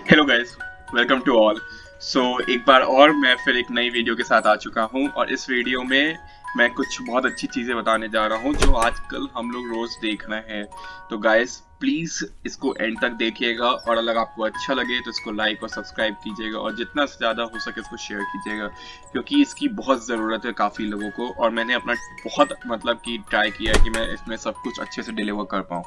Hello guys, welcome to all. एक बार और मैं फिर एक नई वीडियो के साथ आ चुका हूँ और इस वीडियो में मैं कुछ बहुत अच्छी चीज़ें बताने जा रहा हूँ जो आजकल हम लोग रोज़ देख रहे हैं। तो गाइस प्लीज़ इसको एंड तक देखिएगा और अगर आपको अच्छा लगे तो इसको लाइक और सब्सक्राइब कीजिएगा और जितना से ज़्यादा हो सके इसको शेयर कीजिएगा क्योंकि इसकी बहुत ज़रूरत है काफ़ी लोगों को और मैंने अपना बहुत मतलब कि ट्राई किया है कि मैं इसमें सब कुछ अच्छे से डिलीवर कर पाऊँ।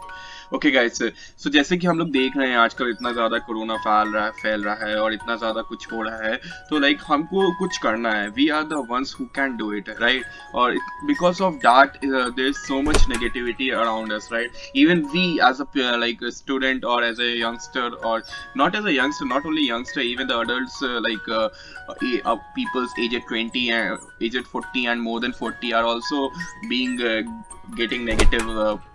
ओके गाइस, सो जैसे कि हम लोग देख रहे हैं आजकल इतना ज़्यादा कोरोना फैल रहा है और इतना ज़्यादा कुछ हो रहा है। तो लाइक हमको कुछ करना है, we are the ones who can do it, right? और because of that there is so much negativity around us, right? Even we as a like a student or as a youngster, or not as a youngster, not only youngster, even the adults, people's aged 20 and aged 40 and more than 40 are also being getting negative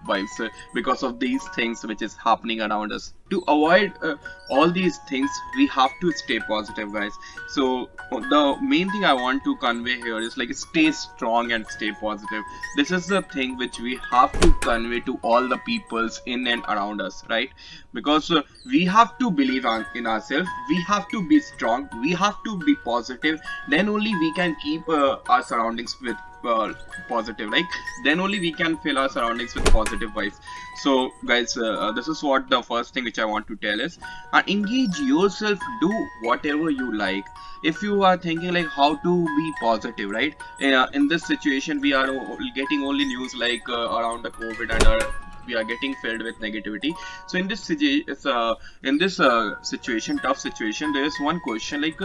vibes because of these things which is happening around us. To avoid all these things we have to stay positive, guys. So the main thing I want to convey here is like stay strong and stay positive. This is the thing which we have to convey to all the peoples in and around us, right? Because we have to believe in ourselves, we have to be strong, we have to be positive. Then only we can keep our surroundings with positive, like then only we can fill our surroundings with positive vibes. So guys, this is what the first thing which I want to tell is, engage yourself, do whatever you like. If you are thinking like how to be positive, right? In this situation we are getting only news like around the COVID and we are getting filled with negativity. So in this situation, tough situation, there is one question like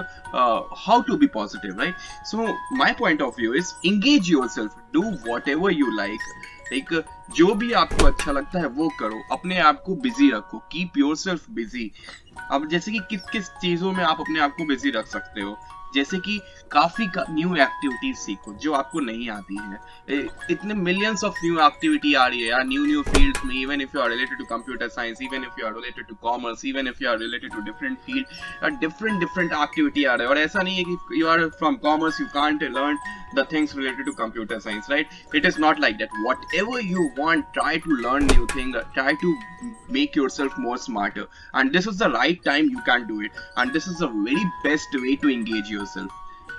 how to be positive, right? So my point of view is engage yourself, do whatever you like जो भी आपको अच्छा लगता है वो करो, अपने आप को बिजी रखो, कीप योर सेल्फ बिजी। अब जैसे कि किस किस चीजों में आप अपने आप को बिजी रख सकते हो, जैसे कि काफी न्यू एक्टिविटीज सीखो जो आपको नहीं आती है। इतने मिलियंस ऑफ न्यू एक्टिविटी आ रही है यार, न्यू फील्ड्स में। Even if you are related to computer science, even if you are related to commerce, even if you are related to different field, different different activity आ रहा है। और ऐसा नहीं है कि you are from commerce you can't learn the things related to computer science, right? It is not like that. Whatever you want, try to learn new thing, try to make yourself more smarter, and this is the right time you can do it, and this is the very best way to engage yourself.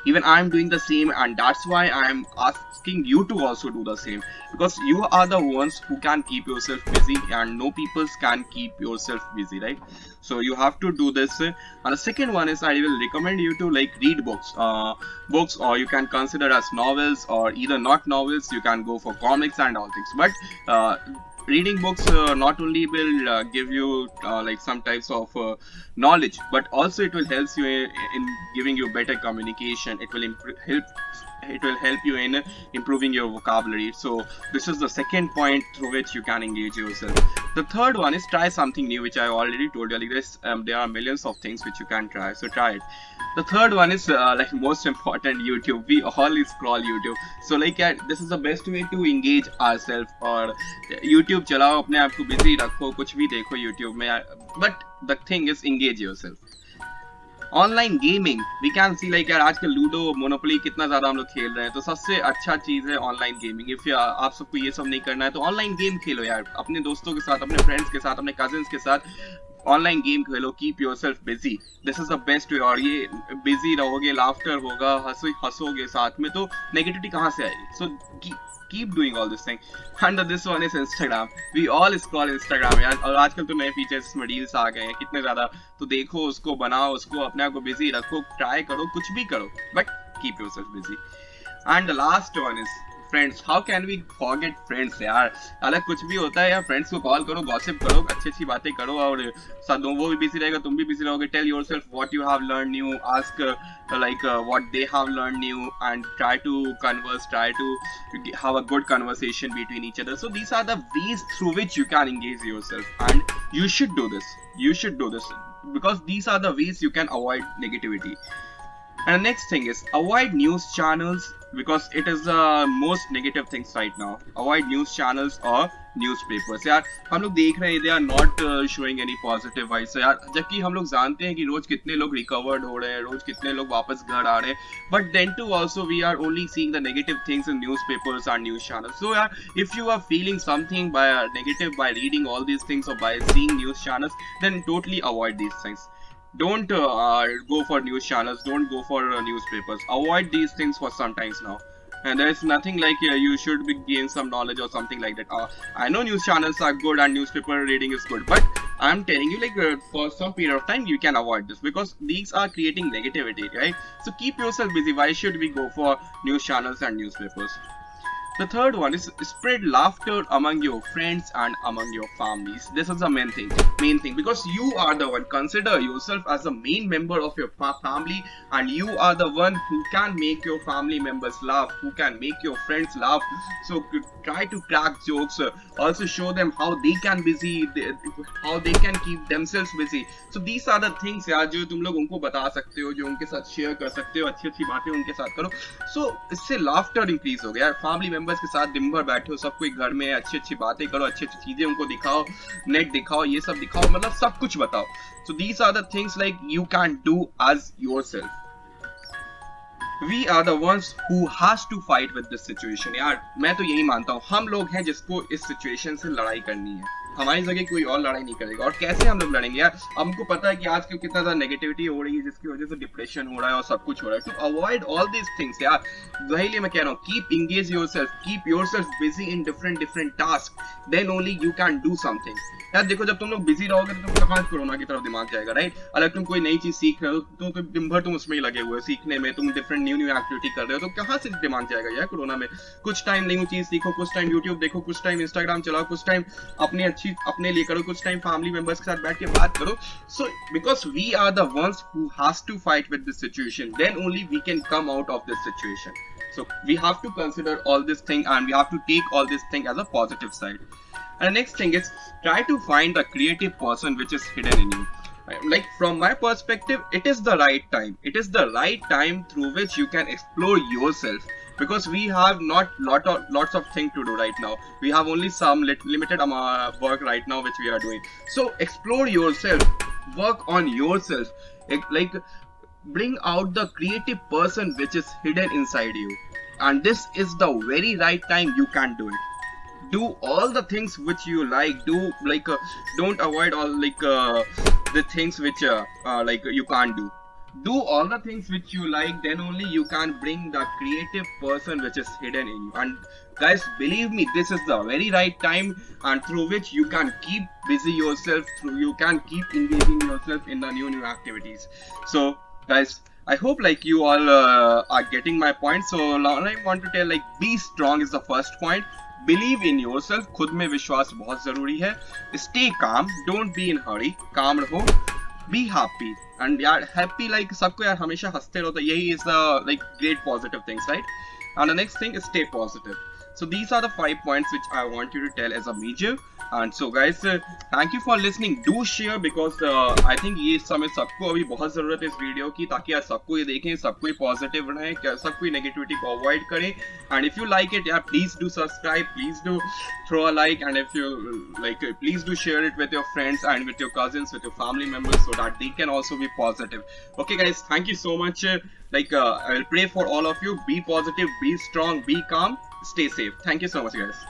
Even I am doing the same, and that's why I am asking you to also do the same, because you are the ones who can keep yourself busy and no people can keep yourself busy, right? So you have to do this. And the second one is I will recommend you to like read books, or you can consider as novels, or either not novels, you can go for comics and all things. But reading books not only will give you like some types of knowledge, but also it will help you in giving you better communication. It will help you in improving your vocabulary. So this is the second point through which you can engage yourself. The third one is try something new, which I already told you. Like this, there are millions of things which you can try, so try it. The third one is like most important, YouTube. We all scroll YouTube, so like yeah, this is the best way to engage ourselves. और YouTube चलाओ, अपने आप को busy रखो, कुछ भी देखो YouTube में, but the thing is engage yourself. Online gaming we can see like यार आजकल लूडो मोनोपोली कितना ज्यादा हम लोग खेल रहे हैं, तो सबसे अच्छा चीज है ऑनलाइन गेमिंग। इफ आप सबको ये सब नहीं करना है तो ऑनलाइन गेम खेलो यार, अपने दोस्तों के साथ, अपने फ्रेंड्स के साथ, अपने कजिन्स के साथ online game Khelo. Keep your self busy, this is the best way. और ये बिजी रहोगे, लाफ्टर होगा, हंसोगे साथ में, तो नेगेटिविटी कहाँ से आएगी? सो keep doing all this thing. And this one is Instagram. We all scroll Instagram यार, और आजकल तो नए फीचर्स इसमें रील्स आ गए हैं कितने ज्यादा, तो देखो उसको, बनाओ उसको, अपने आप को बिजी रखो, ट्राई करो, कुछ भी करो, but keep yourself busy. And the last one is friends. How can we forget friends यार? अलग कुछ भी होता है यार, फ्रेंड्स को कॉल करो, गॉसिप करो, अच्छी अच्छी बातें करो, और साथ वो भी बिजी रहेगा, तुम भी बिजी रहोगे। Tell yourself what you have learn new, ask like what they have learned new, and try to converse, try to have a good conversation between each other. So these are the ways through which you can engage yourself, and you should do this because these are the ways you can avoid negativity. And the next thing is avoid news channels, because it is the most negative things right now. Avoid news channels or newspapers. यार हम लोग देख रहे हैं, they are not showing any positive vibes यार, जबकि हम लोग जानते हैं कि रोज कितने लोग रिकवर्ड हो रहे हैं, रोज कितने लोग वापस घर आ रहे हैं, but then to also we are only seeing the negative things in newspapers and news channels. So यार if you are feeling something by negative by reading all these things और by seeing news channels, then totally avoid these things. Don't go for news channels, don't go for newspapers, avoid these things for some times now. And there's nothing like you should be gain some knowledge or something like that. I know news channels are good and newspaper reading is good, but I'm telling you, like, for some period of time you can avoid this because these are creating negativity, right? So keep yourself busy. Why should we go for news channels and newspapers? The third one is spread laughter among your friends and among your families. This is the main thing, because you are the one. Consider yourself as the main member of your family, and you are the one who can make your family members laugh, who can make your friends laugh. So try to crack jokes. Also show them how they can how they can keep themselves busy. So these are the things यार जो तुम लोग उनको बता सकते हो, जो उनके साथ शेयर कर सकते हो, अच्छी अच्छी बातें उनके साथ करो. सो इससे लाफ्टर इंक्रीज हो गया. फैमिली मेंबर्स के साथ दिन भर बैठे हो, सब कोई घर में अच्छी अच्छी बातें करो, अच्छी अच्छी चीजें उनको दिखाओ, नेट दिखाओ, ये सब दिखाओ, मतलब सब कुछ बताओ. So these are the things like you can do as yourself. We are the ones who has to fight with this situation. यार मैं तो यही मानता हूँ, हम लोग हैं जिसको इस सिचुएशन से लड़ाई करनी है. हमारी जगह कोई और लड़ाई नहीं करेगा. और कैसे हम लोग लड़ेंगे यार? हमको पता है कि आजकल कितना ज्यादा नेगेटिविटी हो रही है, जिसकी वजह से डिप्रेशन हो रहा है और सब कुछ हो रहा है. To avoid all these things यार, वही लिए मैं कह रहा हूँ, keep engage yourself, keep yourself busy in different task, then only you can do something. यार देखो, जब तुम लोग बिजी रहोगे तो तुम कहाँ कोरोना की तरफ दिमाग जाएगा, राइट? अगर तुम कोई नई चीज सीख रहे हो तो दिन भर तुम उसमें ही लगे हुए सीखने में, तुम डिफरेंट न्यू एक्टिविटी कर रहे हो, तो कहाँ से दिमाग जाएगा यार कोरोना में? कुछ टाइम न्यू चीज सीखो, कुछ टाइम यूट्यूब देखो, कुछ टाइम इंस्टाग्राम चलाओ, कुछ टाइम अपने लिए करो, कुछ टाइम फैमिली मेंबर्स के साथ बैठ के बात करो. So because we are the ones who has to fight with this situation, then only we can come out of this situation. So we have to consider all this thing and we have to take all this thing as a positive side. And the next thing is, try to find the creative person which is hidden in you. Like from my perspective, it is the right time. It is the right time through which you can explore yourself, because we have not lots of things to do right now. We have only some limited work right now which we are doing. So explore yourself, work on yourself, like bring out the creative person which is hidden inside you, and this is the very right time you can do it. Do all the things which you like, do like don't avoid all like the things which like you can't do. Do all the things which you like, then only you can bring the creative person which is hidden in you. And guys, believe me, this is the very right time, and through which you can keep busy yourself, through you can keep engaging yourself in the new activities. So guys, I hope like you all are getting my point. So now I want to tell, like, be strong is the first point. Believe in yourself. खुद में विश्वास बहुत जरूरी है. Stay calm. Don't be in hurry. Calm रहो. Be happy. And यार happy, like सबको यार हमेशा हंसते रहो, तो यही is the like great positive things, right? And the next thing is stay positive. So these are the 5 points which I want you to tell as a major. And so guys, thank you for listening. Do share, because I think ये समय सबको अभी बहुत जरूरत है इस video की, ताकि यार सबको ये देखें, सब कोई पॉजिटिव रहे, सब कोई नेगेटिविटी को अवॉइड करें. And if you like it, यार please do subscribe, please do throw a like, and if you like, please do share it with your friends and with your cousins, with your family members, so that they can also be positive. Okay guys, thank you so much. Like I will pray for all of you. Be positive, be strong, be calm, stay safe. Thank you so much guys.